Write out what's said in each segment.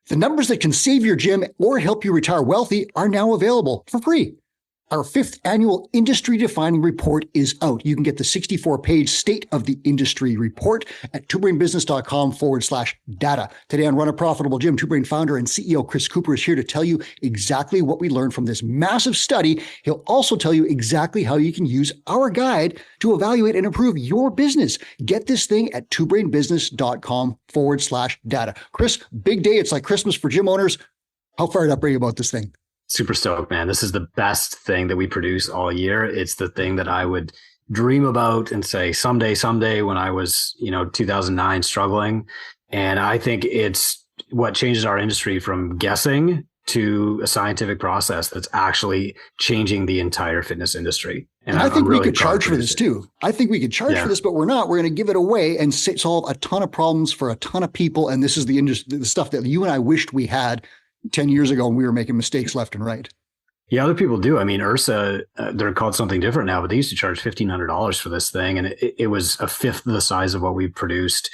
The numbers that can save your gym or help you retire wealthy are now available for free. Our 5th annual industry-defining report is out. You can get the 64-page State of the Industry report at twobrainbusiness.com/data. Today on Run a Profitable Gym, Two Brain founder and CEO Chris Cooper is here to tell you exactly what we learned from this massive study. He'll also tell you exactly how you can use our guide to evaluate and improve your business. Get this thing at twobrainbusiness.com/data. Chris, big day. It's like Christmas for gym owners. How fired up are you about this thing? Super stoked, man. This is the best thing that we produce all year. It's the thing that I would dream about and say someday when I was, 2009 struggling. And I think it's what changes our industry from guessing to a scientific process that's actually changing the entire fitness industry. And I think we could charge for this too. I think we could charge for this, but we're not. We're going to give it away and solve a ton of problems for a ton of people. And this is the industry, the stuff that you and I wished we had 10 years ago when we were making mistakes left and right. Yeah, other people do. I mean, Ursa, they're called something different now, but they used to charge $1,500 for this thing. And it was a fifth the size of what we produced.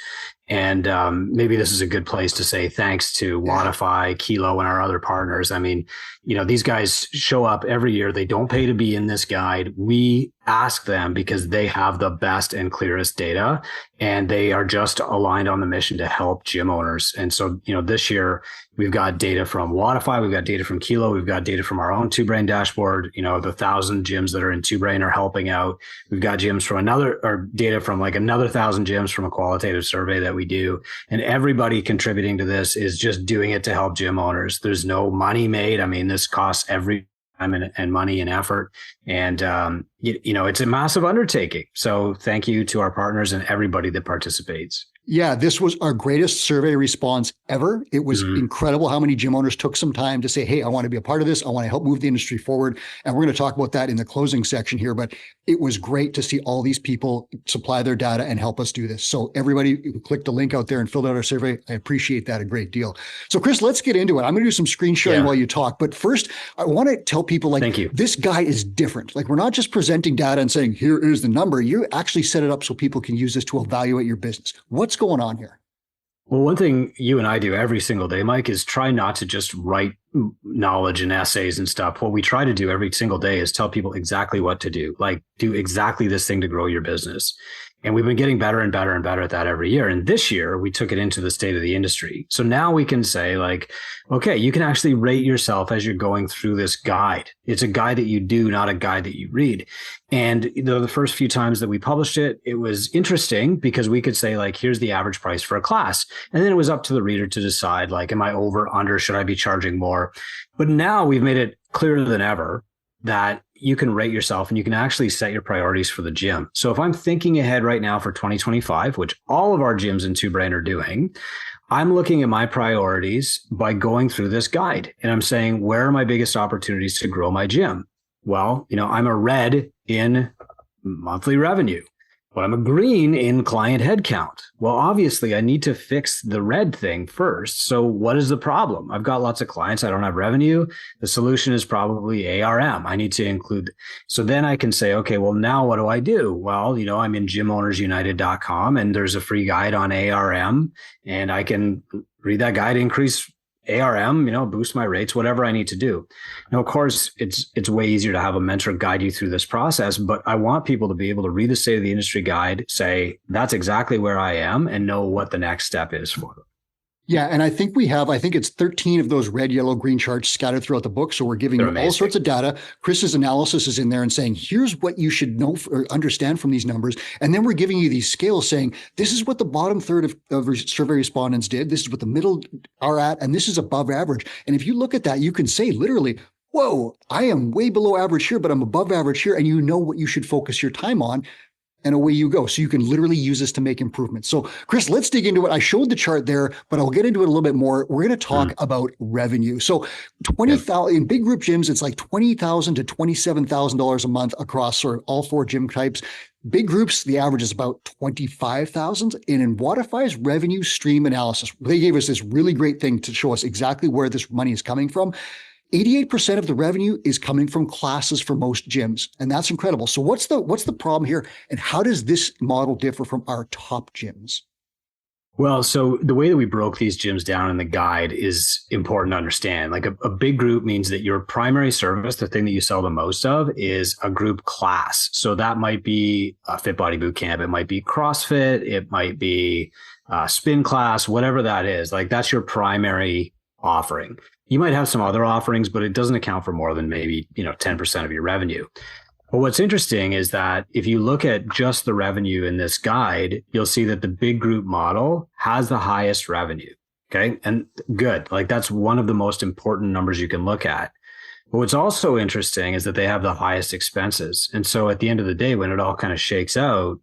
And maybe this is a good place to say thanks to Wodify, Kilo, and our other partners. I mean, these guys show up every year. They don't pay to be in this guide. We ask them because they have the best and clearest data, and they are just aligned on the mission to help gym owners. And so, this year we've got data from Wodify, we've got data from Kilo, we've got data from our own Two Brain dashboard. The 1,000 gyms that are in Two Brain are helping out. We've got data from another 1,000 gyms from a qualitative survey that we do. And everybody contributing to this is just doing it to help gym owners. There's no money made. I mean, this costs every time and money and effort. And, it's a massive undertaking. So thank you to our partners and everybody that participates. Yeah, this was our greatest survey response ever. It was incredible how many gym owners took some time to say, hey, I want to be a part of this. I want to help move the industry forward. And we're going to talk about that in the closing section here. But it was great to see all these people supply their data and help us do this. So everybody who clicked the link out there and filled out our survey, I appreciate that a great deal. So Chris, let's get into it. I'm going to do some screen sharing while you talk. But first, I want to tell people Thank you. This guide is different. We're not just presenting data and saying, here is the number. You actually set it up so people can use this to evaluate your business. What's going on here? Well, one thing you and I do every single day, Mike, is try not to just write knowledge and essays and stuff. What we try to do every single day is tell people exactly what to do, do exactly this thing to grow your business. And we've been getting better and better and better at that every year. And this year we took it into the state of the industry. So now we can say okay, you can actually rate yourself as you're going through this guide. It's a guide that you do, not a guide that you read. And the first few times that we published it, it was interesting because we could say here's the average price for a class. And then it was up to the reader to decide am I over, under, should I be charging more? But now we've made it clearer than ever that you can rate yourself and you can actually set your priorities for the gym. So if I'm thinking ahead right now for 2025, which all of our gyms in Two Brain are doing, I'm looking at my priorities by going through this guide. And I'm saying, where are my biggest opportunities to grow my gym? Well, I'm a red in monthly revenue, but I'm a green in client headcount. Well, obviously I need to fix the red thing first. So what is the problem? I've got lots of clients. I don't have revenue. The solution is probably ARM. I need to include. So then I can say, okay, well, now what do I do? Well, I'm in gymownersunited.com and there's a free guide on ARM and I can read that guide, increase ARM, boost my rates, whatever I need to do. Now, of course, it's way easier to have a mentor guide you through this process, but I want people to be able to read the State of the Industry guide, say, that's exactly where I am, and know what the next step is for them. Yeah. And I think it's 13 of those red, yellow, green charts scattered throughout the book. So we're giving you all sorts of data. Chris's analysis is in there and saying, here's what you should know or understand from these numbers. And then we're giving you these scales saying, this is what the bottom third of survey respondents did. This is what the middle are at. And this is above average. And if you look at that, you can say literally, whoa, I am way below average here, but I'm above average here. And you know what you should focus your time on. And away you go. So you can literally use this to make improvements. So Chris, let's dig into it. I showed the chart there, but I'll get into it a little bit more. We're going to talk about revenue. So 20,000 in big group gyms, it's $20,000 to $27,000 a month across sort of all 4 gym types. Big groups, the average is about 25,000. And in Wodify's revenue stream analysis, they gave us this really great thing to show us exactly where this money is coming from. 88% of the revenue is coming from classes for most gyms. And that's incredible. So what's the problem here? And how does this model differ from our top gyms? Well, so the way that we broke these gyms down in the guide is important to understand. Like a big group means that your primary service, the thing that you sell the most of, is a group class. So that might be a Fit Body Boot Camp. It might be CrossFit. It might be a spin class, whatever that is. Like that's your primary offering. You might have some other offerings, but it doesn't account for more than maybe, 10% of your revenue. But what's interesting is that if you look at just the revenue in this guide, you'll see that the big group model has the highest revenue. Okay. And good. Like that's one of the most important numbers you can look at. But what's also interesting is that they have the highest expenses. And so at the end of the day, when it all kind of shakes out,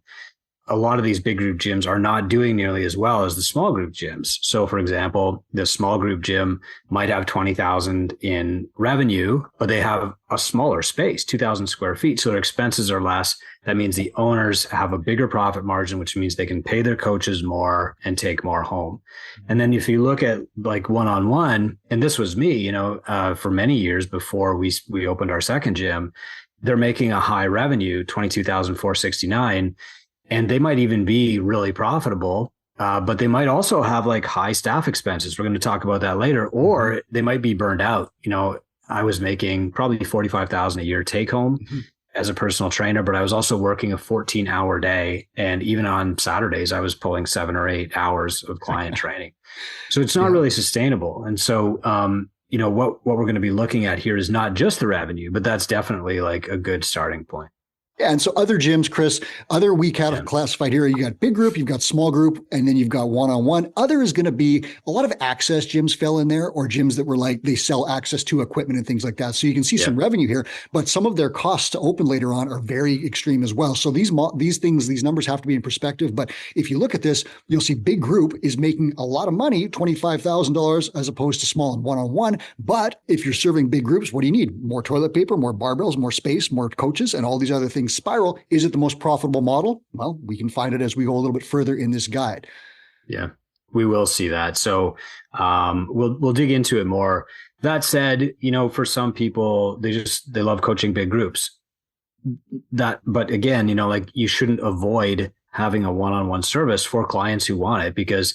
a lot of these big group gyms are not doing nearly as well as the small group gyms. So for example, the small group gym might have 20,000 in revenue, but they have a smaller space, 2,000 square feet. So their expenses are less. That means the owners have a bigger profit margin, which means they can pay their coaches more and take more home. And then if you look at like one-on-one, and this was me, for many years before we opened our second gym, they're making a high revenue, 22,469. And they might even be really profitable, but they might also have like high staff expenses. We're going to talk about that later, or they might be burned out. I was making probably 45,000 a year take home as a personal trainer, but I was also working a 14-hour day. And even on Saturdays, I was pulling 7 or 8 hours of client training. So it's not really sustainable. And so, what we're going to be looking at here is not just the revenue, but that's definitely like a good starting point. Yeah, and so other gyms, Chris, we kind of classified here. You got big group, you've got small group, and then you've got one-on-one. Other is going to be a lot of access gyms fell in there, or gyms that were like they sell access to equipment and things like that. So you can see some revenue here, but some of their costs to open later on are very extreme as well. So these numbers have to be in perspective. But if you look at this, you'll see big group is making a lot of money, $25,000 as opposed to small and one-on-one. But if you're serving big groups, what do you need? More toilet paper, more barbells, more space, more coaches, and all these other things spiral. Is it the most profitable model? Well, we can find it as we go a little bit further in this guide. Yeah, we will see that. So we'll dig into it more. That said, for some people, they love coaching big groups. But again, like you shouldn't avoid having a one-on-one service for clients who want it, because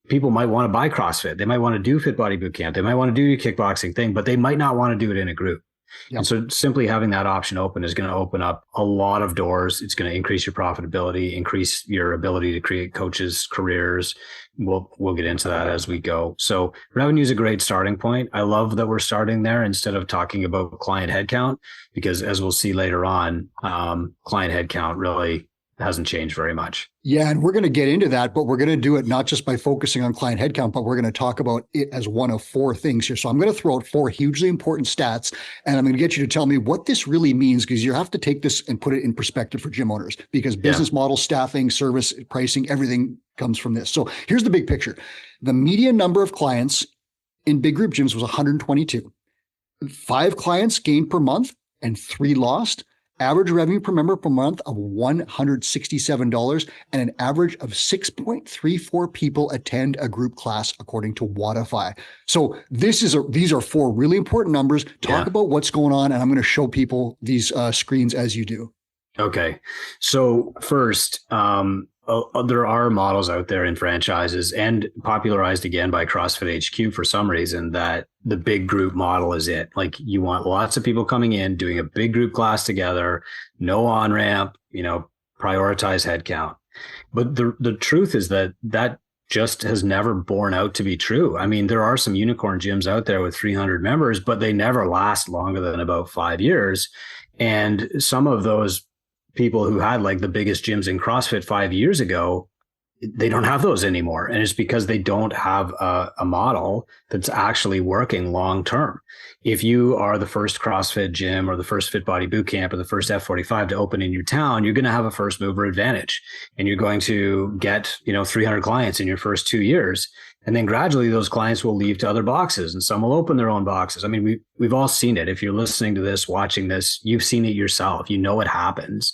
people might want to buy CrossFit. They might want to do Fit Body Boot Camp. They might want to do a kickboxing thing, but they might not want to do it in a group. Yep. And so simply having that option open is going to open up a lot of doors. It's going to increase your profitability, increase your ability to create coaches' careers. We'll get into that as we go. So revenue is a great starting point. I love that we're starting there instead of talking about client headcount, because as we'll see later on, client headcount really hasn't changed very much. Yeah, and we're going to get into that, but we're going to do it not just by focusing on client headcount, but we're going to talk about it as one of 4 things here. So I'm going to throw out 4 hugely important stats, and I'm going to get you to tell me what this really means, because you have to take this and put it in perspective for gym owners, because business model, staffing, service, pricing, everything comes from this. So here's the big picture. The median number of clients in big group gyms was 122. 5 clients gained per month and 3 lost. Average revenue per member per month of $167, and an average of 6.34 people attend a group class, according to Wodify. So these are 4 really important numbers. Talk about what's going on, and I'm going to show people these screens as you do. Okay. So first, there are models out there in franchises and popularized again by CrossFit HQ for some reason that the big group model is it. Like you want lots of people coming in, doing a big group class together, no on-ramp, prioritize headcount. But the truth is that just has never borne out to be true. I mean, there are some unicorn gyms out there with 300 members, but they never last longer than about 5 years. And some of those people who had like the biggest gyms in CrossFit 5 years ago, they don't have those anymore. And it's because they don't have a model that's actually working long term. If you are the first CrossFit gym or the first Fit Body Boot Camp or the first F45 to open in your town, you're going to have a first mover advantage, and you're going to get 300 clients in your first 2 years. And then gradually those clients will leave to other boxes, and some will open their own boxes. I mean, we've all seen it. If you're listening to this, watching this, you've seen it yourself. You know it happens.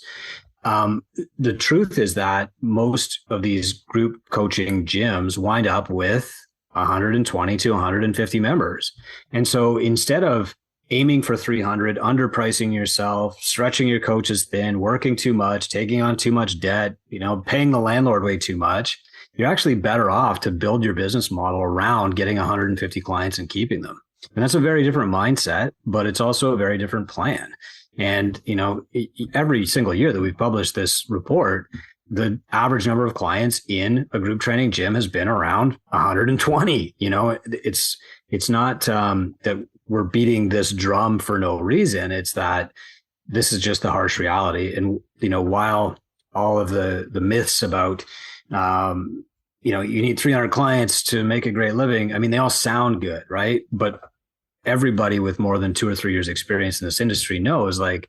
The truth is that most of these group coaching gyms wind up with 120 to 150 members. And so instead of aiming for 300, underpricing yourself, stretching your coaches thin, working too much, taking on too much debt, paying the landlord way too much, you're actually better off to build your business model around getting 150 clients and keeping them. And that's a very different mindset, but it's also a very different plan. And, every single year that we've published this report, the average number of clients in a group training gym has been around 120. It's not that we're beating this drum for no reason. It's that this is just the harsh reality. And, while all of the myths about, you need 300 clients to make a great living, I mean, they all sound good, right? But everybody with more than 2 or 3 years experience in this industry knows like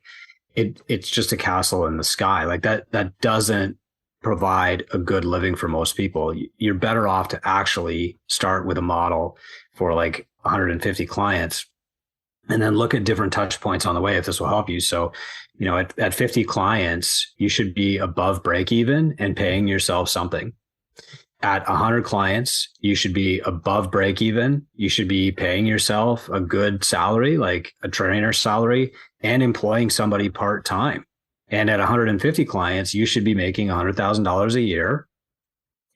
it's just a castle in the sky. Like that doesn't provide a good living for most people. You're better off to actually start with a model for like 150 clients and then look at different touch points on the way if this will help you. So, at 50 clients, you should be above break even and paying yourself something. At 100 clients, you should be above break even. You should be paying yourself a good salary, like a trainer's salary, and employing somebody part-time. And at 150 clients, you should be making $100,000 a year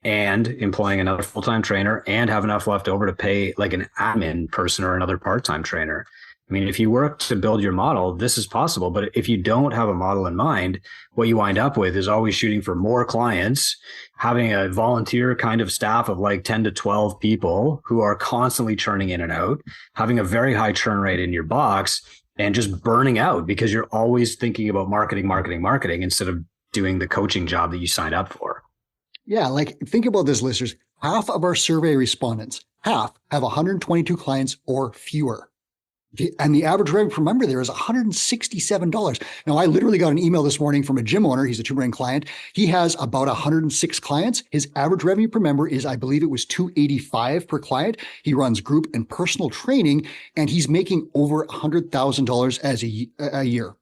and employing another full-time trainer and have enough left over to pay like an admin person or another part-time trainer. I mean, if you work to build your model, this is possible. But if you don't have a model in mind, what you wind up with is always shooting for more clients, having a volunteer kind of staff of like 10 to 12 people who are constantly churning in and out, having a very high churn rate in your box, and just burning out because you're always thinking about marketing instead of doing the coaching job that you signed up for. Yeah, like think about this, listeners. Half of our survey respondents, half have 122 clients or fewer. And the average revenue per member there is $167. Now, I literally got an email this morning from a gym owner. He's a 2-brand client. He has about 106 clients. His average revenue per member is, I believe it was $285 per client. He runs group and personal training, and he's making over $100,000 as a year.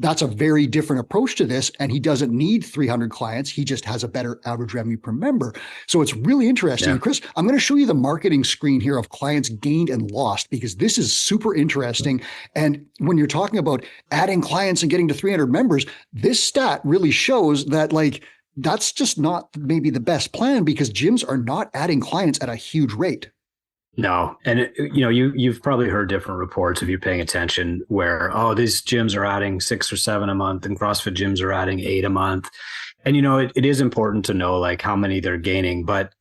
That's a very different approach to this. And he doesn't need 300 clients. He just has a better average revenue per member. So it's really interesting. Yeah. Chris, I'm going to show you the marketing screen here of clients gained and lost, because this is super interesting. And when you're talking about adding clients and getting to 300 members, this stat really shows that that's just not maybe the best plan, because gyms are not adding clients at a huge rate. No. And, you've probably heard different reports if you're paying attention where, these gyms are adding 6 or 7 a month and CrossFit gyms are adding 8 a month. And, it is important to know like how many they're gaining, but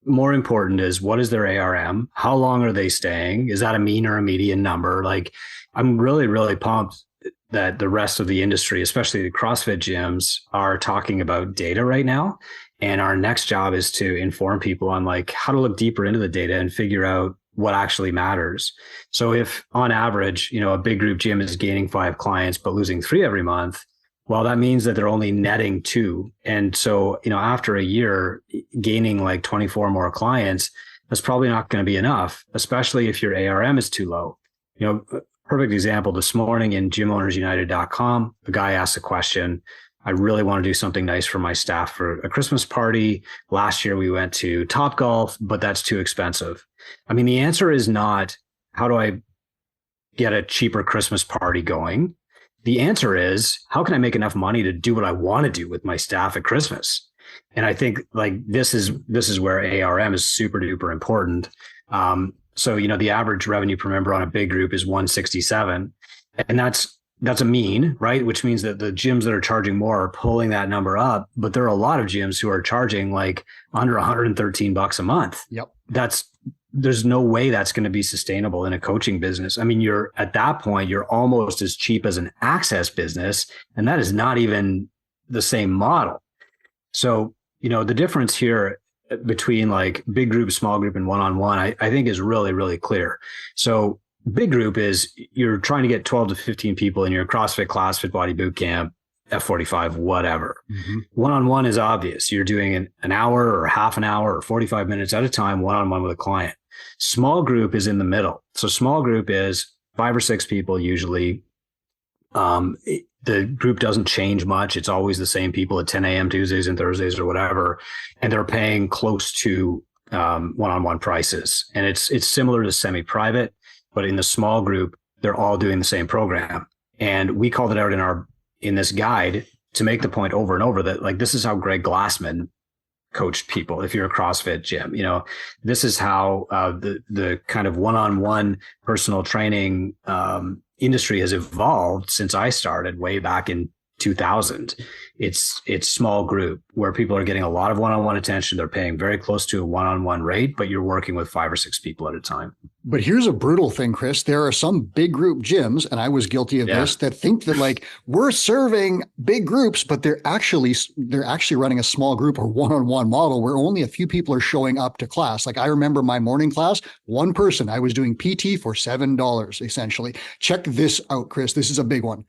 more important is what is their ARM? How long are they staying? Is that a mean or a median number? Like, I'm really, really pumped that the rest of the industry, especially the CrossFit gyms, are talking about data right now. And our next job is to inform people on like how to look deeper into the data and figure out what actually matters. So if on average, a big group gym is gaining 5 clients, but losing 3 every month, well, that means that they're only netting 2. And so, after a year gaining like 24 more clients, that's probably not going to be enough, especially if your ARM is too low. Perfect example this morning in gymownersunited.com, a guy asked a question. I really want to do something nice for my staff for a Christmas party. Last year we went to Topgolf, but that's too expensive. I mean, the answer is not, how do I get a cheaper Christmas party going? The answer is, how can I make enough money to do what I want to do with my staff at Christmas? And I think like this is where ARM is super duper important. So, the average revenue per member on a big group is 167, and that's a mean, right? Which means that the gyms that are charging more are pulling that number up, but there are a lot of gyms who are charging like under $113 a month. Yep. There's no way that's going to be sustainable in a coaching business. I mean, at that point, you're almost as cheap as an access business, and that is not even the same model. So, the difference here between like big group, small group, and one-on-one, I think is really, really clear. So big group is you're trying to get 12 to 15 people in your CrossFit class, Fit Body Boot Camp, F45, whatever. Mm-hmm. One-on-one is obvious. You're doing an hour or half an hour or 45 minutes at a time, one-on-one with a client. Small group is in the middle. So small group is 5 or 6 people usually. The group doesn't change much. It's always the same people at 10 a.m. Tuesdays and Thursdays or whatever. And they're paying close to one-on-one prices. And it's similar to semi-private. But in the small group, they're all doing the same program. And we called it out in this guide to make the point over and over that like, this is how Greg Glassman coached people. If you're a CrossFit gym, this is how the kind of one-on-one personal training industry has evolved since I started way back in 2000. It's small group where people are getting a lot of one-on-one attention. They're paying very close to a one-on-one rate, but you're working with 5 or 6 people at a time. But here's a brutal thing, Chris. There are some big group gyms, and I was guilty of this, that think that like we're serving big groups, but they're actually running a small group or one-on-one model where only a few people are showing up to class. Like I remember my morning class, one person, I was doing PT for $7 essentially. Check this out, Chris. This is a big one.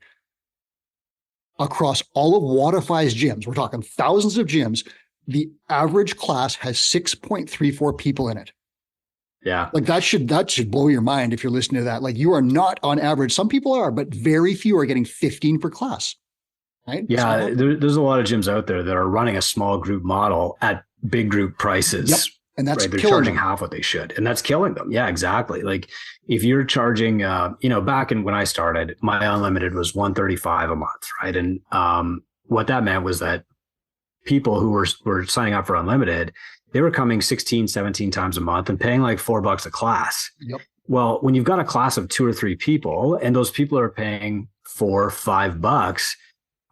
Across all of Wodify's gyms, we're talking thousands of gyms, the average class has 6.34 people in it. Yeah. Like that should blow your mind if you're listening to that. Like you are not on average. Some people are, but very few are getting 15 per class. Right? Yeah. There's a lot of gyms out there that are running a small group model at big group prices. Yep. And that's they're charging half what they should. And that's killing them. Yeah, exactly. Like if you're charging, back in when I started, my unlimited was $135 a month. Right. And what that meant was that people who were signing up for unlimited, they were coming 16, 17 times a month and paying like $4 a class. Yep. Well, when you've got a class of 2 or 3 people and those people are paying $4, $5,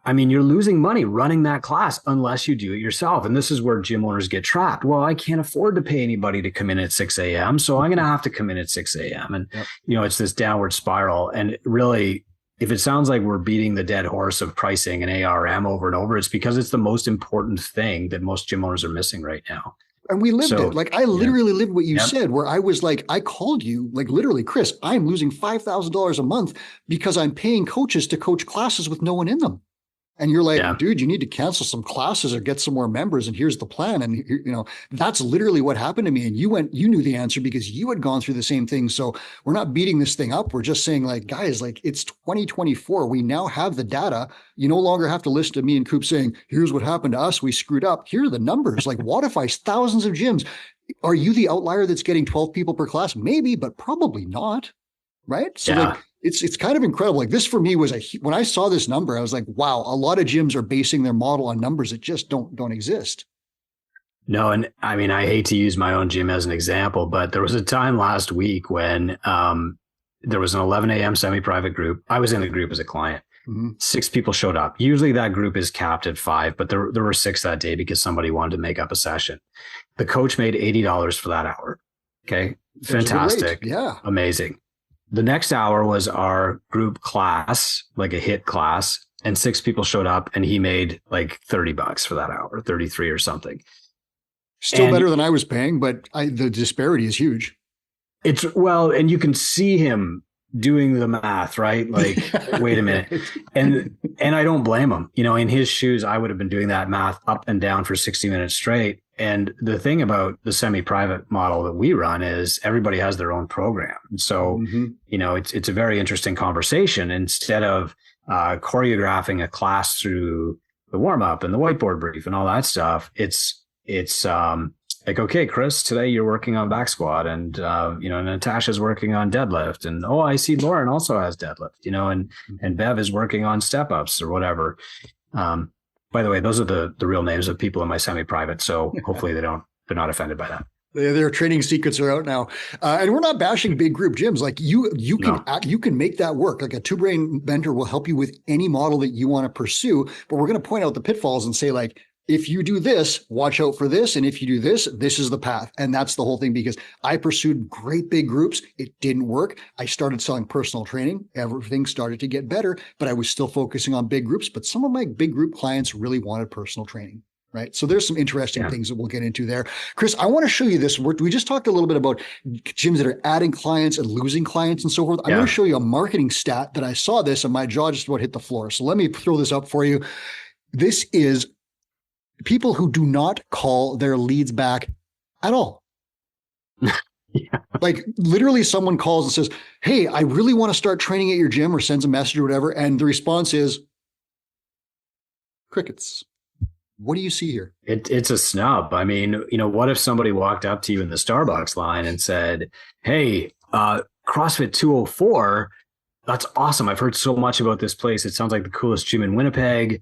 I mean, you're losing money running that class unless you do it yourself. And this is where gym owners get trapped. Well, I can't afford to pay anybody to come in at 6 a.m. So I'm going to have to come in at 6 a.m. And, it's this downward spiral. And really, if it sounds like we're beating the dead horse of pricing and ARM over and over, it's because it's the most important thing that most gym owners are missing right now. And we lived it. Like I literally lived what you said, where I was like, I called you like literally, Chris, I'm losing $5,000 a month because I'm paying coaches to coach classes with no one in them. And you're like, dude, you need to cancel some classes or get some more members. And here's the plan. And that's literally what happened to me. And you knew the answer because you had gone through the same thing. So we're not beating this thing up. We're just saying like, guys, like it's 2024. We now have the data. You no longer have to listen to me and Coop saying, here's what happened to us. We screwed up. Here are the numbers. Like Wodify's thousands of gyms. Are you the outlier that's getting 12 people per class? Maybe, but probably not. Right. So like, it's kind of incredible. Like this for me was when I saw this number, I was like, wow, a lot of gyms are basing their model on numbers that just don't exist. No. And I mean, I hate to use my own gym as an example, but there was a time last week when there was an 11 a.m. semi-private group. I was in the group as a client. Mm-hmm. 6 people showed up. Usually that group is capped at 5, but there were 6 that day because somebody wanted to make up a session. The coach made $80 for that hour. Okay. Fantastic. Yeah. Amazing. The next hour was our group class, like a HIIT class, and 6 people showed up and he made like $30 for that hour, 33 or something. Still better than I was paying, but the disparity is huge. And you can see him doing the math, right? Like, wait a minute. And I don't blame him. In his shoes, I would have been doing that math up and down for 60 minutes straight. And the thing about the semi-private model that we run is everybody has their own program. So, it's a very interesting conversation. Instead of choreographing a class through the warm-up and the whiteboard brief and all that stuff, it's like, okay, Chris, today you're working on back squat and, Natasha's working on deadlift and, I see Lauren also has deadlift, and Bev is working on step ups or whatever. By the way, those are the real names of people in my semi-private. So hopefully they're not offended by that. Their training secrets are out now. And we're not bashing big group gyms. Like you can make that work. Like a two-brain mentor will help you with any model that you want to pursue, but we're going to point out the pitfalls and say like, if you do this, watch out for this. And if you do this, this is the path. And that's the whole thing, because I pursued great big groups. It didn't work. I started selling personal training. Everything started to get better, but I was still focusing on big groups. But some of my big group clients really wanted personal training. Right. So there's some interesting things that we'll get into there. Chris, I want to show you this. We just talked a little bit about gyms that are adding clients and losing clients and so forth. I'm going to show you a marketing stat that I saw this and my jaw just about hit the floor. So let me throw this up for you. This is people who do not call their leads back at all. Like literally someone calls and says, hey, I really want to start training at your gym, or sends a message or whatever. And the response is crickets. What do you see here? It's a snub. I mean, what if somebody walked up to you in the Starbucks line and said, hey, CrossFit 204, that's awesome. I've heard so much about this place. It sounds like the coolest gym in Winnipeg.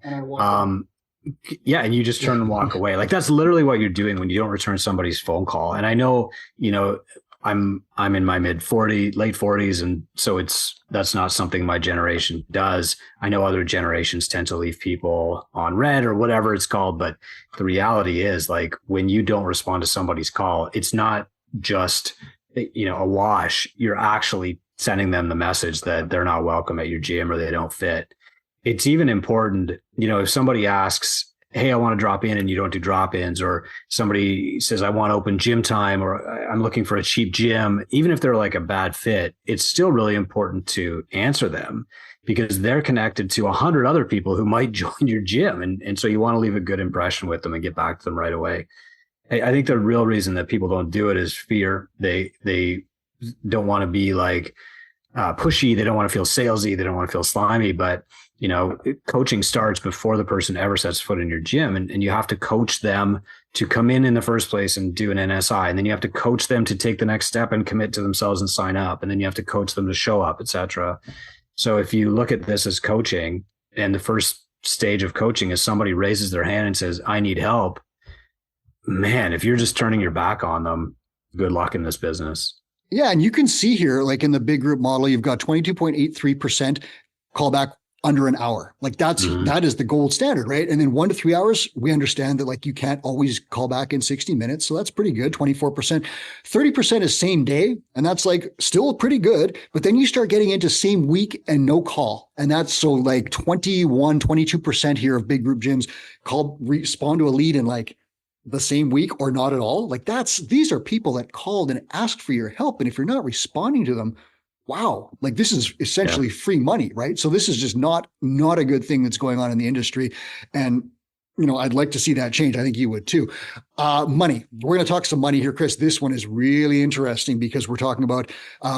Yeah. And you just turn and walk away. Like that's literally what you're doing when you don't return somebody's phone call. And I know, I'm in my late 40s. And so that's not something my generation does. I know other generations tend to leave people on red or whatever it's called. But the reality is like when you don't respond to somebody's call, it's not just, a wash. You're actually sending them the message that they're not welcome at your gym or they don't fit. It's even important, if somebody asks, hey, I want to drop in and you don't do drop-ins, or somebody says, I want open gym time, or I'm looking for a cheap gym, even if they're like a bad fit, it's still really important to answer them because they're connected to 100 other people who might join your gym. And so you want to leave a good impression with them and get back to them right away. I think the real reason that people don't do it is fear. They don't want to be like pushy. They don't want to feel salesy. They don't want to feel slimy, but coaching starts before the person ever sets foot in your gym. And you have to coach them to come in the first place and do an NSI. And then you have to coach them to take the next step and commit to themselves and sign up. And then you have to coach them to show up, etc. So if you look at this as coaching, and the first stage of coaching is somebody raises their hand and says, I need help, man, if you're just turning your back on them, good luck in this business. Yeah. And you can see here, like in the big group model, you've got 22.83% callback under an hour. Like that is the gold standard, right? And then 1 to 3 hours, we understand that like you can't always call back in 60 minutes. So that's pretty good. 24%, 30% is same day. And that's like still pretty good. But then you start getting into same week and no call. And that's so like 22% here of big group gyms respond to a lead in like the same week or not at all. Like these are people that called and asked for your help. And if you're not responding to them, wow, like this is essentially free money, right? So this is just not a good thing that's going on in the industry. And, I'd like to see that change. I think you would too. Money. We're going to talk some money here, Chris. This one is really interesting because we're talking about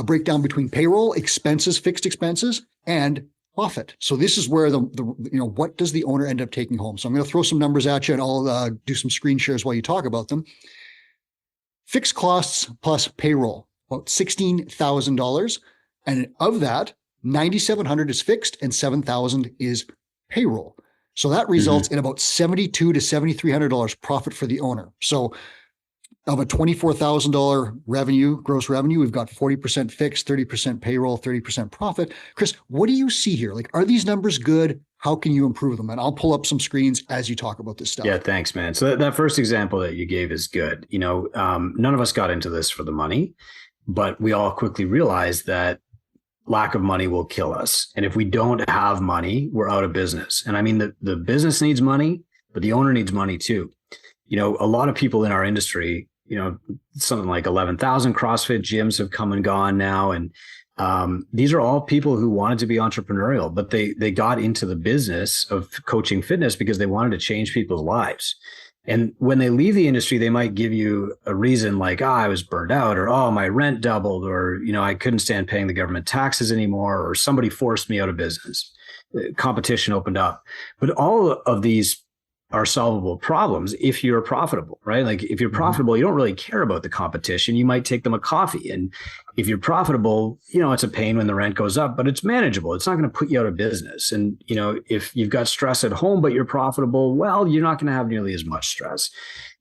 breakdown between payroll, expenses, fixed expenses, and profit. So this is where what does the owner end up taking home? So I'm going to throw some numbers at you and I'll do some screen shares while you talk about them. Fixed costs plus payroll, about $16,000. And of that, $9,700 is fixed and $7,000 is payroll. So that results in about $7,200 to $7,300 profit for the owner. So of a $24,000 gross revenue, we've got 40% fixed, 30% payroll, 30% profit. Chris, what do you see here? Like, are these numbers good? How can you improve them? And I'll pull up some screens as you talk about this stuff. Yeah, thanks, man. So that first example that you gave is good. None of us got into this for the money, but we all quickly realized that lack of money will kill us. And if we don't have money, we're out of business. And I mean, the business needs money, but the owner needs money too. A lot of people in our industry, something like 11,000 CrossFit gyms have come and gone now. And these are all people who wanted to be entrepreneurial, but they got into the business of coaching fitness because they wanted to change people's lives. And when they leave the industry, they might give you a reason like, I was burned out, or, my rent doubled, or, I couldn't stand paying the government taxes anymore, or somebody forced me out of business. Competition opened up. But all of these are solvable problems if you're profitable, right? Like if you're profitable, you don't really care about the competition. You might take them a coffee. And if you're profitable, it's a pain when the rent goes up, but it's manageable. It's not going to put you out of business. And, if you've got stress at home, but you're profitable, well, you're not going to have nearly as much stress.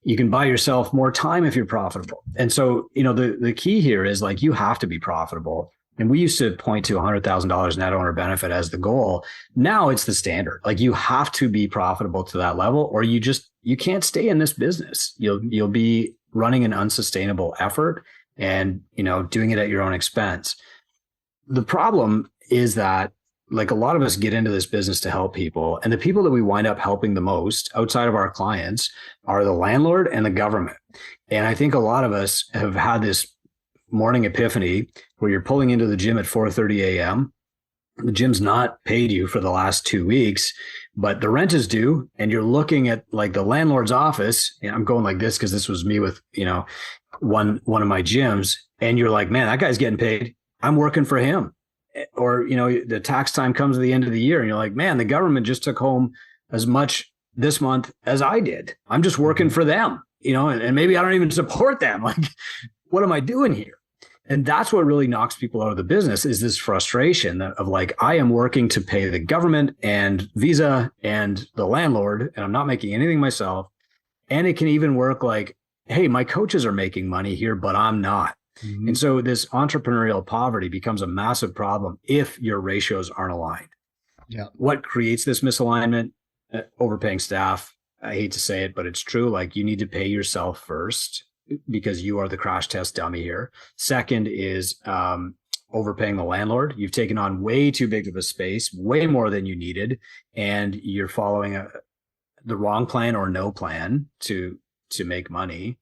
You can buy yourself more time if you're profitable. And so, the key here is like, you have to be profitable. And we used to point to $100,000 net owner benefit as the goal. Now it's the standard. Like you have to be profitable to that level, or you can't stay in this business. You'll be running an unsustainable effort and, doing it at your own expense. The problem is that like a lot of us get into this business to help people, and the people that we wind up helping the most outside of our clients are the landlord and the government. And I think a lot of us have had this morning epiphany where you're pulling into the gym at 4:30 a.m. The gym's not paid you for the last 2 weeks, but the rent is due, and you're looking at like the landlord's office. And I'm going like this because this was me with, one of my gyms, and you're like, man, that guy's getting paid. I'm working for him. Or, the tax time comes at the end of the year and you're like, man, the government just took home as much this month as I did. I'm just working for them, and maybe I don't even support them. Like, what am I doing here? And that's what really knocks people out of the business, is this frustration of like, I am working to pay the government and Visa and the landlord, and I'm not making anything myself. And it can even work like, hey, my coaches are making money here, but I'm not. Mm-hmm. And so this entrepreneurial poverty becomes a massive problem if your ratios aren't aligned. Yeah. What creates this misalignment? Overpaying staff. I hate to say it, but it's true. Like, you need to pay yourself first, because you are the crash test dummy here. Second is overpaying the landlord. You've taken on way too big of a space, way more than you needed, and you're following the wrong plan or no plan to make money,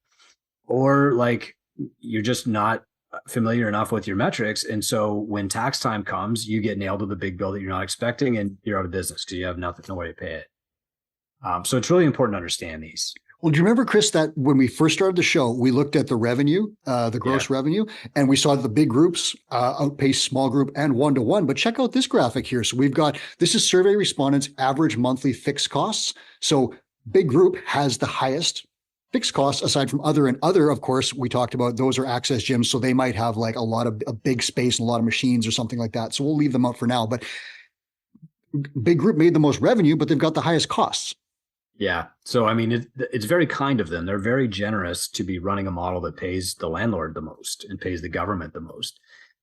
or like you're just not familiar enough with your metrics. And so when tax time comes, you get nailed with a big bill that you're not expecting, and you're out of business because you have no way to pay it. So it's really important to understand these. Well, do you remember, Chris, that when we first started the show, we looked at the revenue, the gross revenue, and we saw that the big groups outpace small group and one-to-one. But check out this graphic here. So we've got, this is survey respondents' average monthly fixed costs. So big group has the highest fixed costs aside from other, and other, of course, we talked about, those are access gyms. So they might have like a big space and a lot of machines or something like that. So we'll leave them out for now. But big group made the most revenue, but they've got the highest costs. Yeah. So, I mean, it's very kind of them. They're very generous to be running a model that pays the landlord the most and pays the government the most.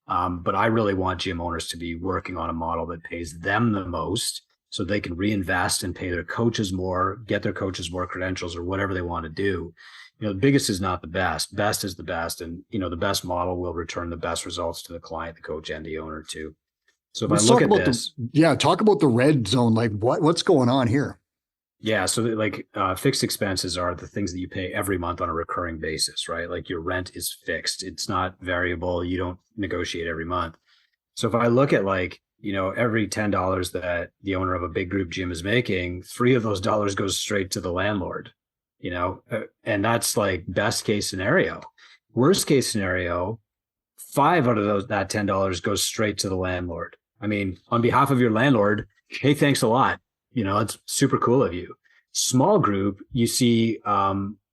But I really want gym owners to be working on a model that pays them the most, so they can reinvest and pay their coaches more, get their coaches more credentials, or whatever they want to do. The biggest is not the best. Best is the best. And, the best model will return the best results to the client, the coach, and the owner too. So if I look at this. Talk about the red zone. Like what's going on here? Yeah. So like fixed expenses are the things that you pay every month on a recurring basis, right? Like your rent is fixed. It's not variable. You don't negotiate every month. So if I look at like, every $10 that the owner of a big group gym is making, $3 of those dollars goes straight to the landlord, and that's like best case scenario. Worst case scenario, 5 out of that $10 goes straight to the landlord. I mean, on behalf of your landlord, hey, thanks a lot. It's super cool of you. Small group, you see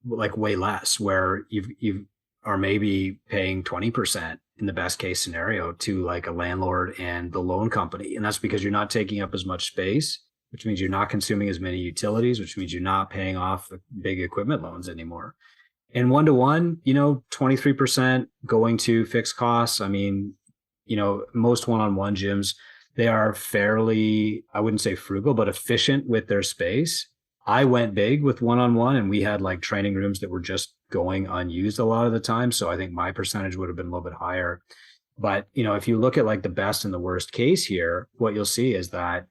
like way less, where you are maybe paying 20% in the best case scenario to like a landlord and the loan company. And that's because you're not taking up as much space, which means you're not consuming as many utilities, which means you're not paying off the big equipment loans anymore. And one-to-one, 23% going to fixed costs. I mean, most one-on-one gyms, they are fairly, I wouldn't say frugal, but efficient with their space. I went big with one-on-one, and we had like training rooms that were just going unused a lot of the time. So I think my percentage would have been a little bit higher. But, if you look at like the best and the worst case here, what you'll see is that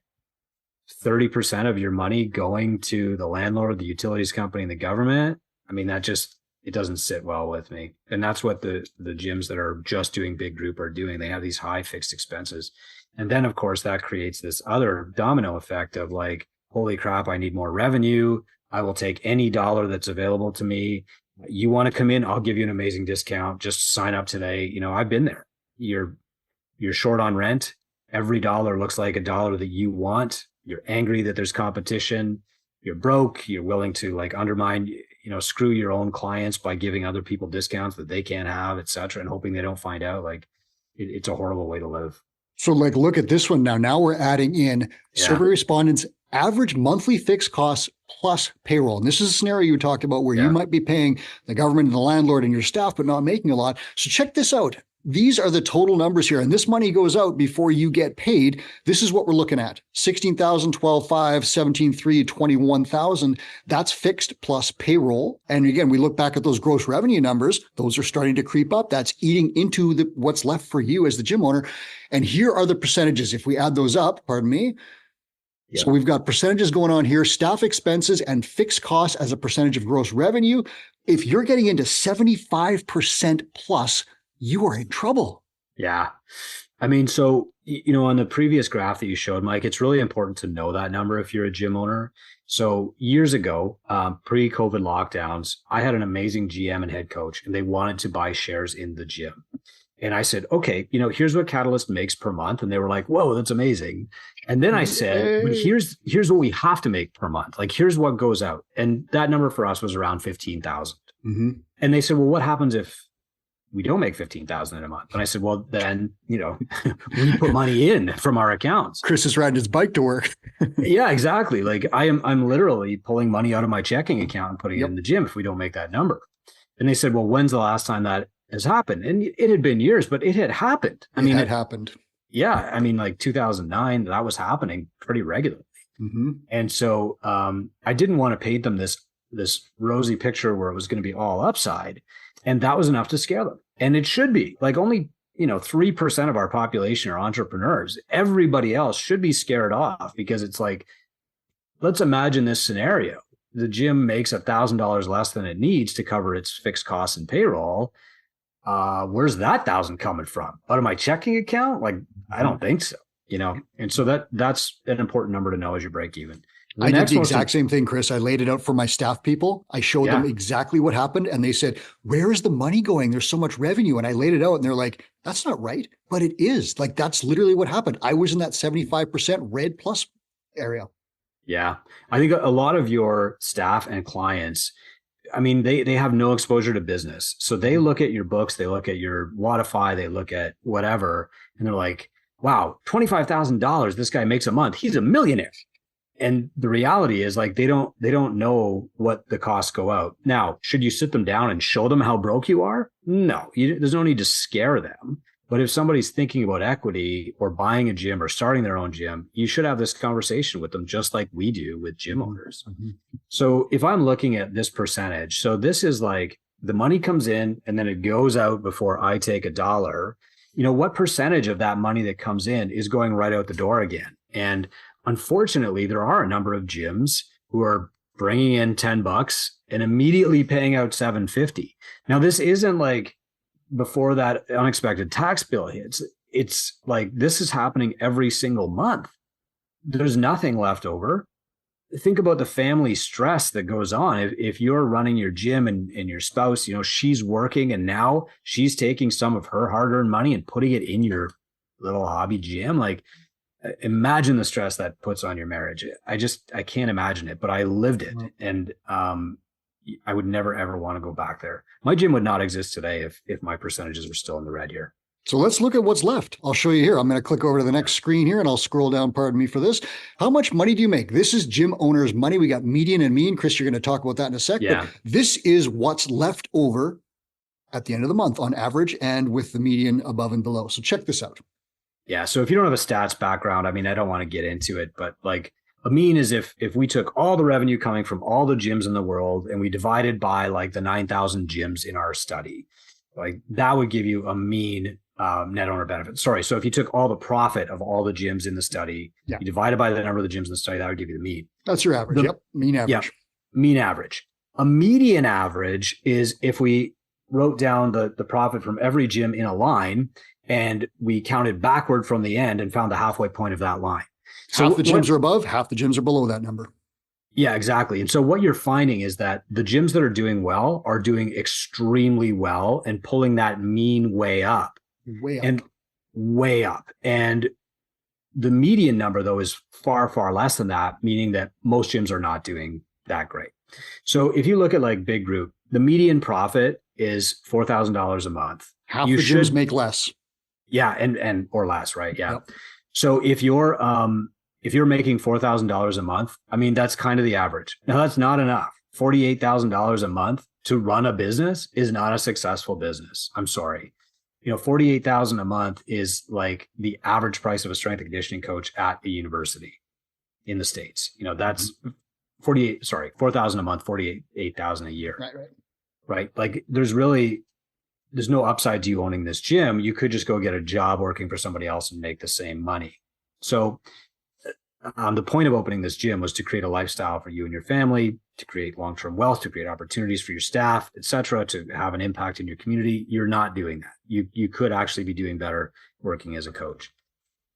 30% of your money going to the landlord, the utilities company, and the government. I mean, it doesn't sit well with me. And that's what the gyms that are just doing big group are doing. They have these high fixed expenses. And then, of course, that creates this other domino effect of like, holy crap, I need more revenue. I will take any dollar that's available to me. You want to come in? I'll give you an amazing discount. Just sign up today. I've been there. You're short on rent. Every dollar looks like a dollar that you want. You're angry that there's competition. You're broke. You're willing to like undermine, screw your own clients by giving other people discounts that they can't have, et cetera, and hoping they don't find out. Like it's a horrible way to live. So like, look at this one now. Now we're adding in survey respondents' average monthly fixed costs plus payroll. And this is a scenario you talked about where you might be paying the government and the landlord and your staff, but not making a lot. So check this out. These are the total numbers here. And this money goes out before you get paid. This is what we're looking at. 16,000, 12,500, 17,300, 21,000. That's fixed plus payroll. And again, we look back at those gross revenue numbers. Those are starting to creep up. That's eating into what's left for you as the gym owner. And here are the percentages. If we add those up, pardon me. So we've got percentages going on here, staff expenses and fixed costs as a percentage of gross revenue. If you're getting into 75% plus, you are in trouble. Yeah. I mean, so, on the previous graph that you showed, Mike, it's really important to know that number if you're a gym owner. So years ago, pre-COVID lockdowns, I had an amazing GM and head coach, and they wanted to buy shares in the gym. And I said, okay, here's what Catalyst makes per month. And they were like, whoa, that's amazing. And then I said, but here's what we have to make per month. Like, here's what goes out. And that number for us was around 15,000. Mm-hmm. And they said, well, what happens if we don't make 15,000 in a month. And I said, well, then, we put money in from our accounts. Chris is riding his bike to work. Yeah, exactly. Like I'm literally pulling money out of my checking account and putting it in the gym if we don't make that number. And they said, well, when's the last time that has happened? And it had been years, but it had happened. It happened. Yeah. I mean, like 2009, that was happening pretty regularly. Mm-hmm. And so I didn't want to paint them this rosy picture where it was going to be all upside. And that was enough to scare them. And it should be like only, 3% of our population are entrepreneurs. Everybody else should be scared off, because it's like, let's imagine this scenario. The gym makes $1,000 less than it needs to cover its fixed costs and payroll. Where's that $1,000 coming from? Out of my checking account? Like, I don't think so, And so that's an important number to know as you break even. I did the exact same thing, Chris. I laid it out for my staff people. I showed them exactly what happened, and they said, where is the money going? There's so much revenue. And I laid it out, and they're like, that's not right. But it is. Like, that's literally what happened. I was in that 75% red plus area. Yeah. I think a lot of your staff and clients, I mean, they have no exposure to business. So they look at your books, they look at your Wodify, they look at whatever, and they're like, wow, $25,000 this guy makes a month. He's a millionaire. And the reality is, like, they don't know what the costs go out. Now, should you sit them down and show them how broke you are? No, there's no need to scare them. But if somebody's thinking about equity or buying a gym or starting their own gym, you should have this conversation with them, just like we do with gym owners. Mm-hmm. So if I'm looking at this percentage, so this is like the money comes in and then it goes out before I take $1. What percentage of that money that comes in is going right out the door again? And unfortunately, there are a number of gyms who are bringing in $10 and immediately paying out $750. Now, this isn't like before that unexpected tax bill hits. It's like this is happening every single month. There's nothing left over. Think about the family stress that goes on. If you're running your gym and your spouse, she's working and now she's taking some of her hard-earned money and putting it in your little hobby gym, like, imagine the stress that puts on your marriage. I can't imagine it, but I lived it. And I would never, ever want to go back there. My gym would not exist today if my percentages were still in the red here. So let's look at what's left. I'll show you here. I'm going to click over to the next screen here and I'll scroll down. Pardon me for this. How much money do you make? This is gym owners' money. We got median and mean. Chris, you're going to talk about that in a sec. Yeah. But this is what's left over at the end of the month on average and with the median above and below. So check this out. Yeah. So if you don't have a stats background, I mean, I don't want to get into it, but like a mean is if we took all the revenue coming from all the gyms in the world and we divided by like the 9,000 gyms in our study, like that would give you a mean net owner benefit. Sorry. So if you took all the profit of all the gyms in the study, you divided by the number of the gyms in the study, that would give you the mean. That's your average. Mean average. Yep. Mean average. A median average is if we wrote down the profit from every gym in a line and we counted backward from the end and found the halfway point of that line. So half the gyms are above, half the gyms are below that number. Yeah, exactly. And so what you're finding is that the gyms that are doing well are doing extremely well and pulling that mean way up. Way up. And way up. And the median number, though, is far, far less than that, meaning that most gyms are not doing that great. So if you look at like Big Group, the median profit is $4,000 a month. Half the gyms make less. Yeah, and or less, right? Yeah. Yep. So if you're making $4,000 a month, I mean, that's kind of the average. Now that's not enough. $48,000 a month to run a business is not a successful business. I'm sorry. $48,000 a month is like the average price of a strength and conditioning coach at a university in the States. That's $4,000 a month, $48,000 a year. Right. Like there's no upside to you owning this gym. You could just go get a job working for somebody else and make the same money. So the point of opening this gym was to create a lifestyle for you and your family, to create long-term wealth, to create opportunities for your staff, et cetera, to have an impact in your community. You're not doing that. You could actually be doing better working as a coach.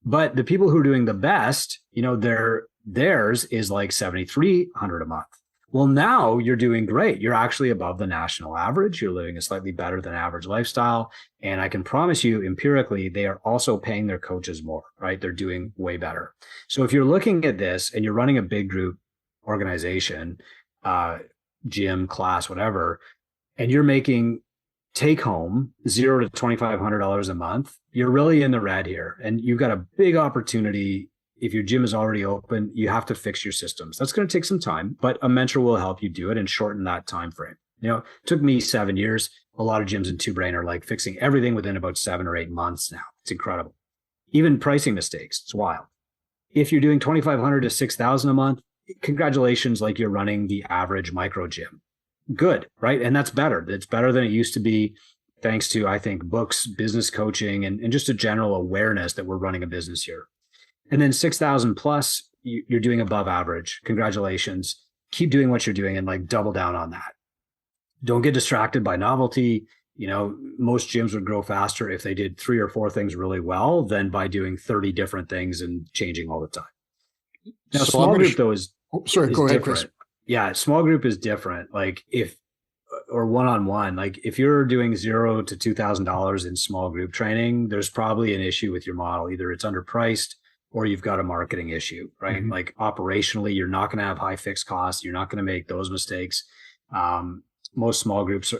But the people who are doing the best, theirs is like $7,300 a month. Well, now you're doing great. You're actually above the national average. You're living a slightly better than average lifestyle. And I can promise you empirically, they are also paying their coaches more, right? They're doing way better. So if you're looking at this and you're running a big group organization, gym, class, whatever, and you're making take home $0 to $2,500 a month, you're really in the red here. And you've got a big opportunity. If your gym is already open, you have to fix your systems. That's going to take some time, but a mentor will help you do it and shorten that time frame. It took me 7 years. A lot of gyms in Two Brain are like fixing everything within about 7 or 8 months now. It's incredible. Even pricing mistakes, it's wild. If you're doing $2,500 to $6,000 a month, congratulations, like you're running the average micro gym. Good, right? And that's better. It's better than it used to be, thanks to, I think, books, business coaching, and just a general awareness that we're running a business here. And then 6,000 plus, you're doing above average. Congratulations. Keep doing what you're doing and like double down on that. Don't get distracted by novelty. Most gyms would grow faster if they did 3 or 4 things really well than by doing 30 different things and changing all the time. Now, So small group though is go ahead, different. Chris. Yeah, small group is different. Like or one-on-one, like if you're doing $0 to $2,000 in small group training, there's probably an issue with your model. Either it's underpriced or you've got a marketing issue, right? Mm-hmm. Like operationally, you're not going to have high fixed costs. You're not going to make those mistakes. Most small groups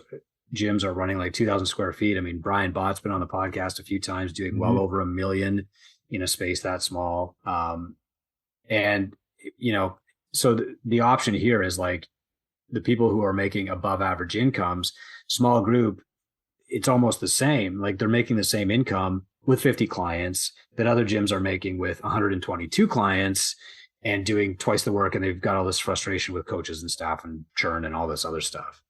gyms are running like 2,000 square feet. I mean, Brian Bott's been on the podcast a few times doing well over $1 million in a space that small. So the option here is like the people who are making above average incomes, small group, it's almost the same. Like they're making the same income with 50 clients that other gyms are making with 122 clients and doing twice the work. And they've got all this frustration with coaches and staff and churn and all this other stuff.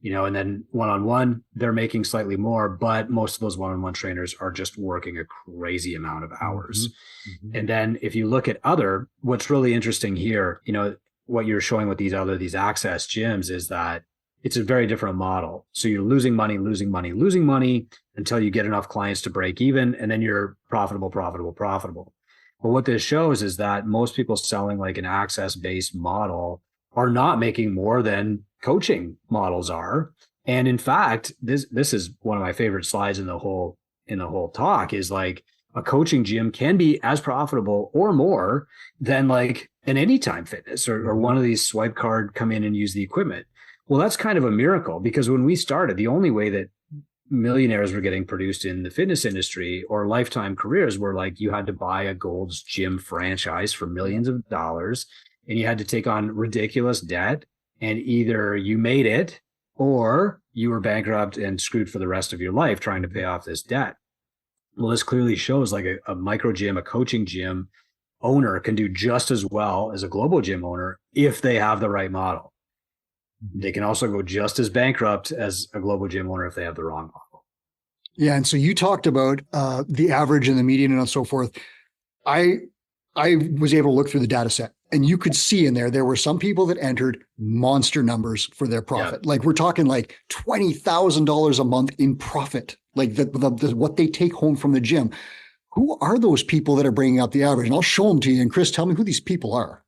And then one-on-one, they're making slightly more, but most of those one-on-one trainers are just working a crazy amount of hours. Mm-hmm. And then if you look at what's really interesting here, what you're showing with these access gyms is that it's a very different model. So you're losing money until you get enough clients to break even. And then you're profitable. But what this shows is that most people selling like an access-based model are not making more than coaching models are. And in fact, this is one of my favorite slides in the whole talk is like a coaching gym can be as profitable or more than like an Anytime Fitness or one of these swipe card, come in and use the equipment. Well, that's kind of a miracle because when we started, the only way that millionaires were getting produced in the fitness industry or lifetime careers were like you had to buy a Gold's Gym franchise for millions of dollars and you had to take on ridiculous debt. And either you made it or you were bankrupt and screwed for the rest of your life trying to pay off this debt. Well, this clearly shows like a micro gym, a coaching gym owner can do just as well as a global gym owner if they have the right model. They can also go just as bankrupt as a global gym owner if they have the wrong model. Yeah. And so you talked about the average and the median and so forth. I was able to look through the data set and you could see in there were some people that entered monster numbers for their profit. Yeah. Like we're talking like $20,000 a month in profit, like what they take home from the gym. Who are those people that are bringing up the average? And I'll show them to you. And Chris, tell me who these people are.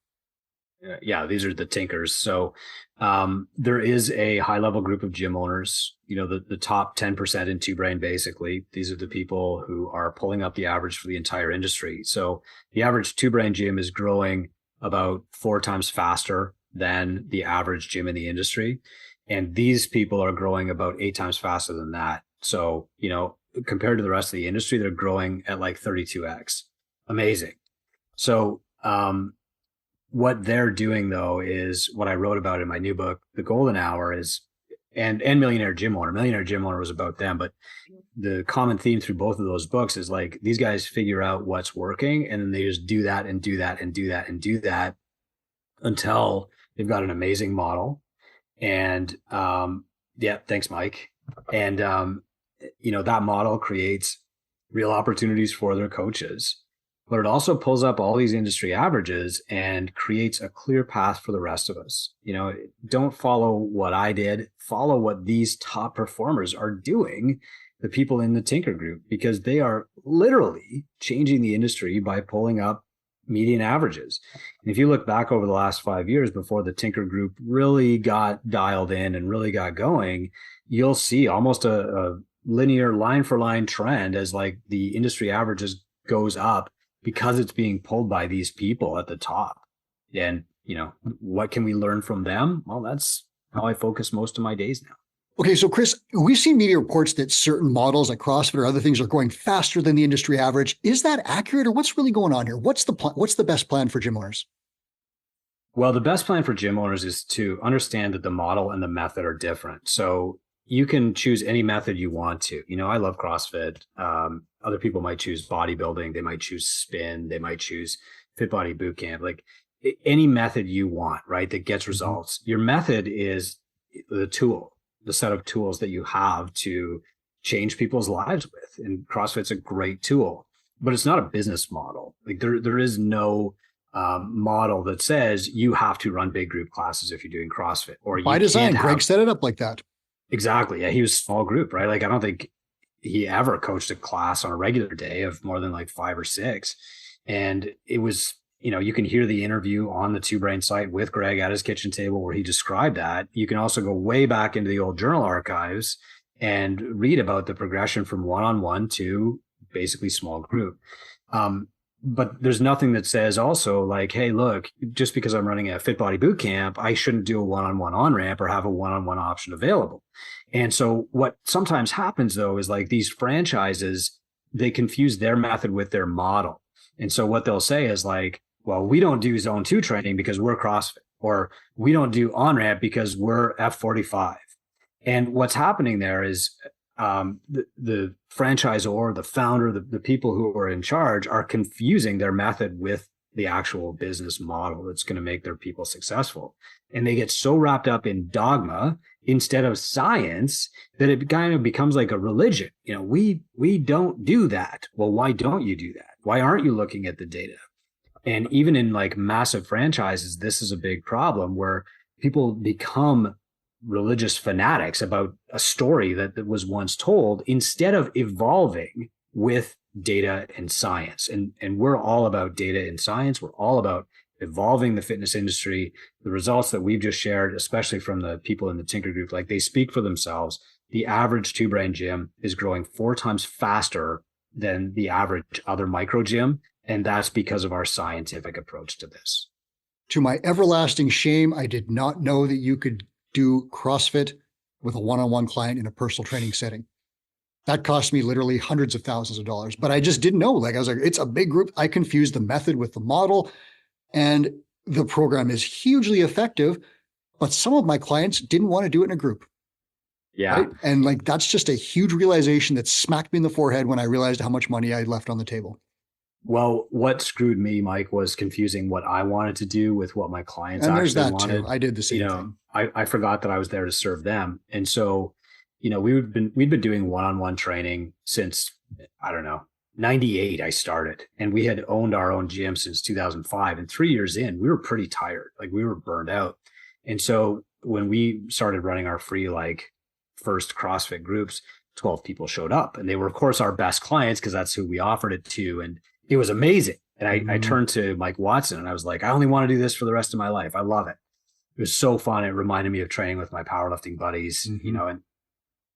Yeah, these are the tinkers. So there is a high level group of gym owners, the top 10% in Two Brain, basically. These are the people who are pulling up the average for the entire industry. So the average Two Brain gym is growing about 4 times faster than the average gym in the industry. And these people are growing about 8 times faster than that. So, compared to the rest of the industry, they're growing at like 32x. Amazing. So, what they're doing though is what I wrote about in my new book, The Golden Hour, is and Millionaire Gym Owner. Millionaire Gym Owner was about them, but the common theme through both of those books is like these guys figure out what's working and then they just do that and do that and do that and do that until they've got an amazing model. And yeah, thanks, Mike. And that model creates real opportunities for their coaches. But it also pulls up all these industry averages and creates a clear path for the rest of us. Don't follow what I did, follow what these top performers are doing, the people in the Tinker Group, because they are literally changing the industry by pulling up median averages. And if you look back over the last 5 years before the Tinker Group really got dialed in and really got going, you'll see almost a linear line for line trend as like the industry averages goes up, because it's being pulled by these people at the top. And, what can we learn from them? Well, that's how I focus most of my days now. Okay, so Chris, we've seen media reports that certain models like CrossFit or other things are growing faster than the industry average. Is that accurate, or what's really going on here? What's the plan? What's the best plan for gym owners? Well, the best plan for gym owners is to understand that the model and the method are different. So you can choose any method you want to. I love CrossFit. Other people might choose bodybuilding. They might choose spin. They might choose Fit Body Bootcamp. Like any method you want, right? That gets results. Your method is the tool, the set of tools that you have to change people's lives with. And CrossFit's a great tool, but it's not a business model. Like there is no model that says you have to run big group classes if you're doing CrossFit, or By you design, can't Greg have. set it up like that. Exactly. Yeah, he was small group, right? Like I don't think he ever coached a class on a regular day of more than like 5 or 6. And it was, you can hear the interview on the Two Brain site with Greg at his kitchen table where he described that. You can also go way back into the old journal archives and read about the progression from one-on-one to basically small group. But there's nothing that says also like, hey, look, just because I'm running a Fit Body Boot Camp, I shouldn't do a one-on-one on-ramp or have a one-on-one option available. And so what sometimes happens though is like these franchises, they confuse their method with their model. And so what they'll say is like, well, we don't do zone 2 training because we're CrossFit, or we don't do on-ramp because we're F45. And what's happening there is the franchisor, the founder, the people who are in charge are confusing their method with the actual business model that's going to make their people successful. And they get so wrapped up in dogma instead of science that it kind of becomes like a religion. We don't do that. Well, why don't you do that? Why aren't you looking at the data? And even in like massive franchises, this is a big problem where people become religious fanatics about a story that was once told instead of evolving with data and science. And we're all about data and science. We're all about evolving the fitness industry. The results that we've just shared, especially from the people in the Tinker Group, like they speak for themselves. The average Two Brain gym is growing 4 times faster than the average other micro gym. And that's because of our scientific approach to this. To my everlasting shame, I did not know that you could do CrossFit with a one-on-one client in a personal training setting. That cost me literally hundreds of thousands of dollars, but I just didn't know. Like I was like, it's a big group. I confused the method with the model, and the program is hugely effective, but some of my clients didn't want to do it in a group. Yeah. Right? And like, that's just a huge realization that smacked me in the forehead when I realized how much money I had left on the table. Well, what screwed me, Mike, was confusing what I wanted to do with what my clients And there's actually that wanted. too. I did the same thing. I forgot that I was there to serve them. And so, we'd been doing one-on-one training since, I don't know, 98 I started, and we had owned our own gym since 2005. And 3 years in, we were pretty tired. Like we were burned out. And so when we started running our free, like first CrossFit groups, 12 people showed up, and they were of course our best clients because that's who we offered it to. And it was amazing. And I turned to Mike Watson and I was like, I only want to do this for the rest of my life. I love it. It was so fun. It reminded me of training with my powerlifting buddies,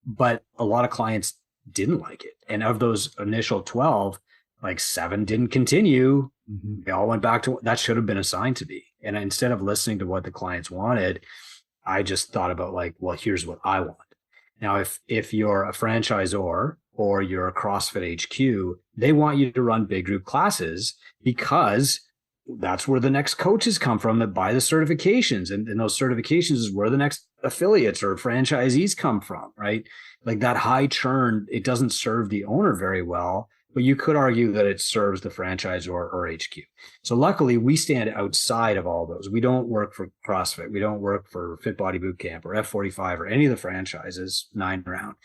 but a lot of clients didn't like it. And of those initial 12, like 7 didn't continue. They all went back to that should have been assigned to me. And instead of listening to what the clients wanted, I just thought about like, well, here's what I want. Now, if you're a franchisor or you're a CrossFit HQ, they want you to run big group classes because that's where the next coaches come from that buy the certifications. And those certifications is where the next affiliates or franchisees come from, right? Like that high churn, it doesn't serve the owner very well, but you could argue that it serves the franchisor or HQ. So luckily we stand outside of all those. We don't work for CrossFit. We don't work for Fit Body Bootcamp or F45 or any of the franchises 9 round.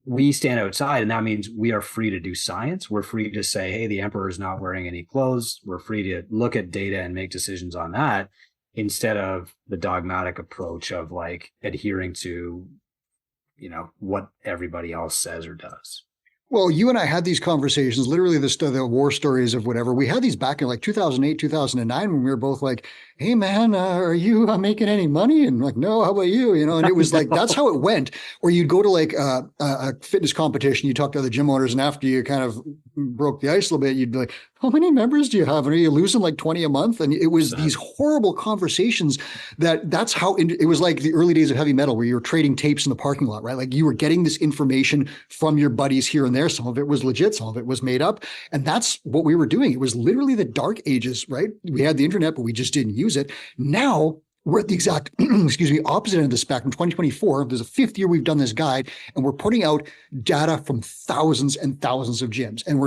We stand outside, and that means we are free to do science. We're free to say, hey, the emperor is not wearing any clothes. We're free to look at data and make decisions on that instead of the dogmatic approach of like adhering to, what everybody else says or does. Well, you and I had these conversations, literally the war stories of whatever. We had these back in like 2008, 2009, when we were both like, hey, man, are you making any money? And like, no, how about you? And it was like, that's how it went. Or you'd go to like a fitness competition, you talk to other gym owners, and after you kind of broke the ice a little bit, you'd be like, how many members do you have? And are you losing like 20 a month? And it was these horrible conversations that's how it was like the early days of heavy metal, where you were trading tapes in the parking lot, right? Like you were getting this information from your buddies here and there. Some of it was legit, some of it was made up. And that's what we were doing. It was literally the dark ages, right? We had the internet, but we just didn't use it. Now we're at the exact, opposite end of the spectrum. 2024, there's a fifth year we've done this guide, and we're putting out data from thousands and thousands of gyms. And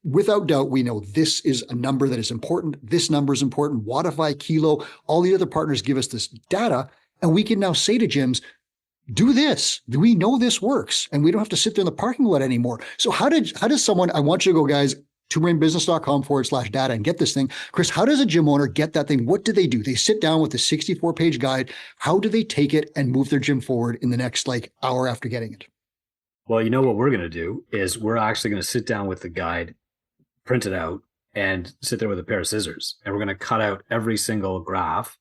without doubt, we know this is a number that is important. This number is important. Wodify, Kilo, all the other partners give us this data. And we can now say to gyms, do this. We know this works, and we don't have to sit there in the parking lot anymore. So how does someone, I want you to go, guys, twobrainbusiness.com/data and get this thing. Chris, how does a gym owner get that thing? What do? They sit down with a 64-page guide. How do they take it and move their gym forward in the next hour after getting it? Well, you know what we're going to do is we're actually going to sit down with the guide, print it out, and sit there with a pair of scissors. And we're going to cut out every single graph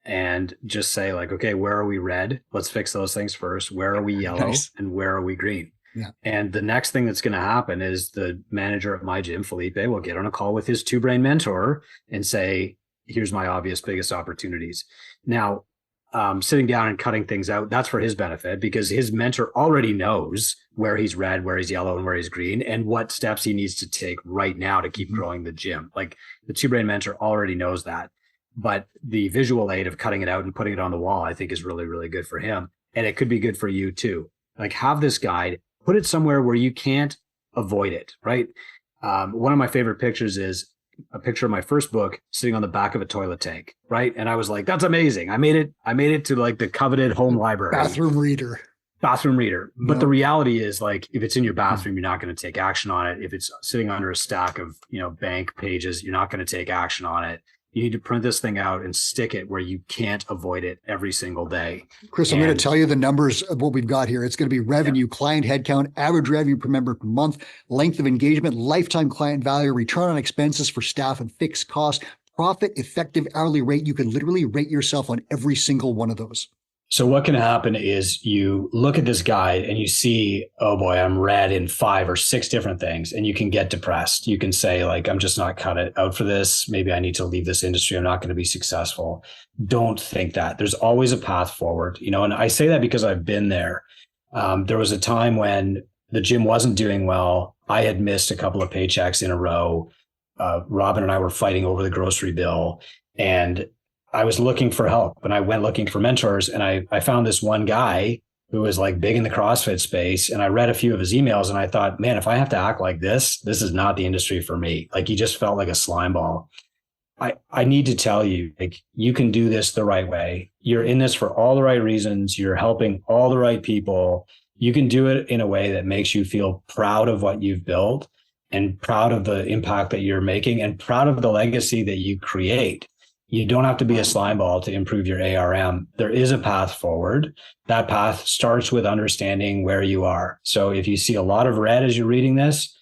and just say okay, where are we red? Let's fix those things first. Where are we yellow? Nice. And where are we green? Yeah. And the next thing that's going to happen is the manager at my gym, Felipe, will get on a call with his two-brain mentor and say, here's my obvious biggest opportunities. Now, sitting down and cutting things out, that's for his benefit, because his mentor already knows where he's red, where he's yellow, and where he's green, and what steps he needs to take right now to keep growing the gym. The two-brain mentor already knows that. But the visual aid of cutting it out and putting it on the wall, I think, is really, really good for him. And it could be good for you too. Have this guide, put it somewhere where you can't avoid it, right? One of my favorite pictures is a picture of my first book sitting on the back of a toilet tank, right? And I was like, that's amazing. I made it to the coveted home library. Bathroom reader. But the reality is, if it's in your bathroom, you're not going to take action on it. If it's sitting under a stack of, bank pages, you're not going to take action on it. You need to print this thing out and stick it where you can't avoid it every single day. Chris, I'm going to tell you the numbers of what we've got here. It's going to be revenue, client headcount, average revenue per member per month, length of engagement, lifetime client value, return on expenses for staff and fixed costs, profit, effective hourly rate. You can literally rate yourself on every single one of those. So what can happen is you look at this guide and you see, oh boy, I'm red in 5 or 6 different things, and you can get depressed. You can say I'm just not cut it out for this. Maybe I need to leave this industry. I'm not going to be successful. Don't think that. There's always a path forward, and I say that because I've been there. There was a time when the gym wasn't doing well. I had missed a couple of paychecks in a row. Robin and I were fighting over the grocery bill, and I was looking for help, and I went looking for mentors, and I found this one guy who was big in the CrossFit space. And I read a few of his emails, and I thought, man, if I have to act like this is not the industry for me. He just felt like a slime ball. I need to tell you, you can do this the right way. You're in this for all the right reasons. You're helping all the right people. You can do it in a way that makes you feel proud of what you've built, and proud of the impact that you're making, and proud of the legacy that you create. You don't have to be a slime ball to improve your ARM. There is a path forward. That path starts with understanding where you are. So if you see a lot of red as you're reading this,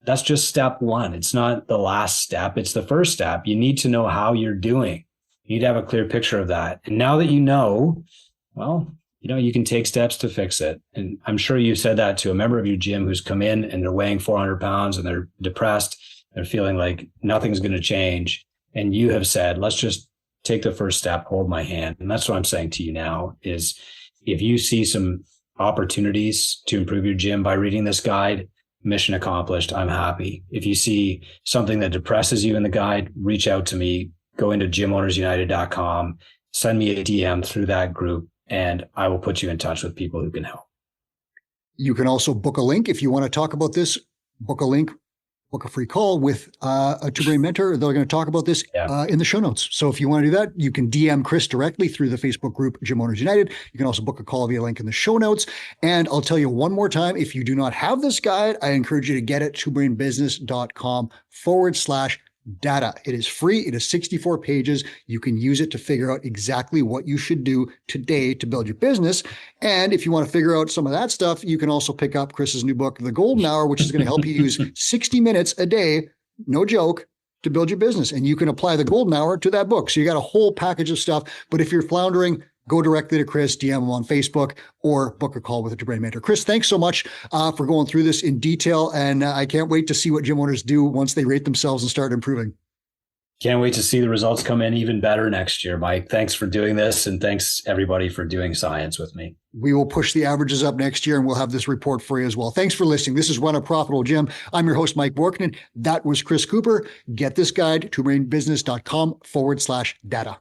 that's just step 1. It's not the last step. It's the first step. You need to know how you're doing. You need to have a clear picture of that. And now that you know, you can take steps to fix it. And I'm sure you said that to a member of your gym who's come in and they're weighing 400 pounds and they're depressed. They're feeling like nothing's going to change. And you have said, let's just take the first step, hold my hand. And that's what I'm saying to you now is, if you see some opportunities to improve your gym by reading this guide, mission accomplished. I'm happy. If you see something that depresses you in the guide, reach out to me, go into gymownersunited.com, send me a DM through that group, and I will put you in touch with people who can help. You can also book a link if you want to talk about this. Book a link. Book a free call with a two-brain mentor. They're going to talk about this in the show notes. So if you want to do that, you can DM Chris directly through the Facebook group, Gym Owners United. You can also book a call via link in the show notes. And I'll tell you one more time, if you do not have this guide, I encourage you to get it, twobrainbusiness.com/data. data. It is free. It is 64 pages. You can use it to figure out exactly what you should do today to build your business. And if you want to figure out some of that stuff, you can also pick up Chris's new book, The Golden Hour, which is going to help you use 60 minutes a day, no joke, to build your business. And you can apply the Golden Hour to that book. So you got a whole package of stuff. But if you're floundering, go directly to Chris, DM him on Facebook, or book a call with a Brain Mentor. Chris, thanks so much for going through this in detail. And I can't wait to see what gym owners do once they rate themselves and start improving. Can't wait to see the results come in even better next year, Mike. Thanks for doing this. And thanks everybody for doing science with me. We will push the averages up next year and we'll have this report for you as well. Thanks for listening. This is Run a Profitable Gym. I'm your host, Mike Warkentin. That was Chris Cooper. Get this guide to brainbusiness.com/data.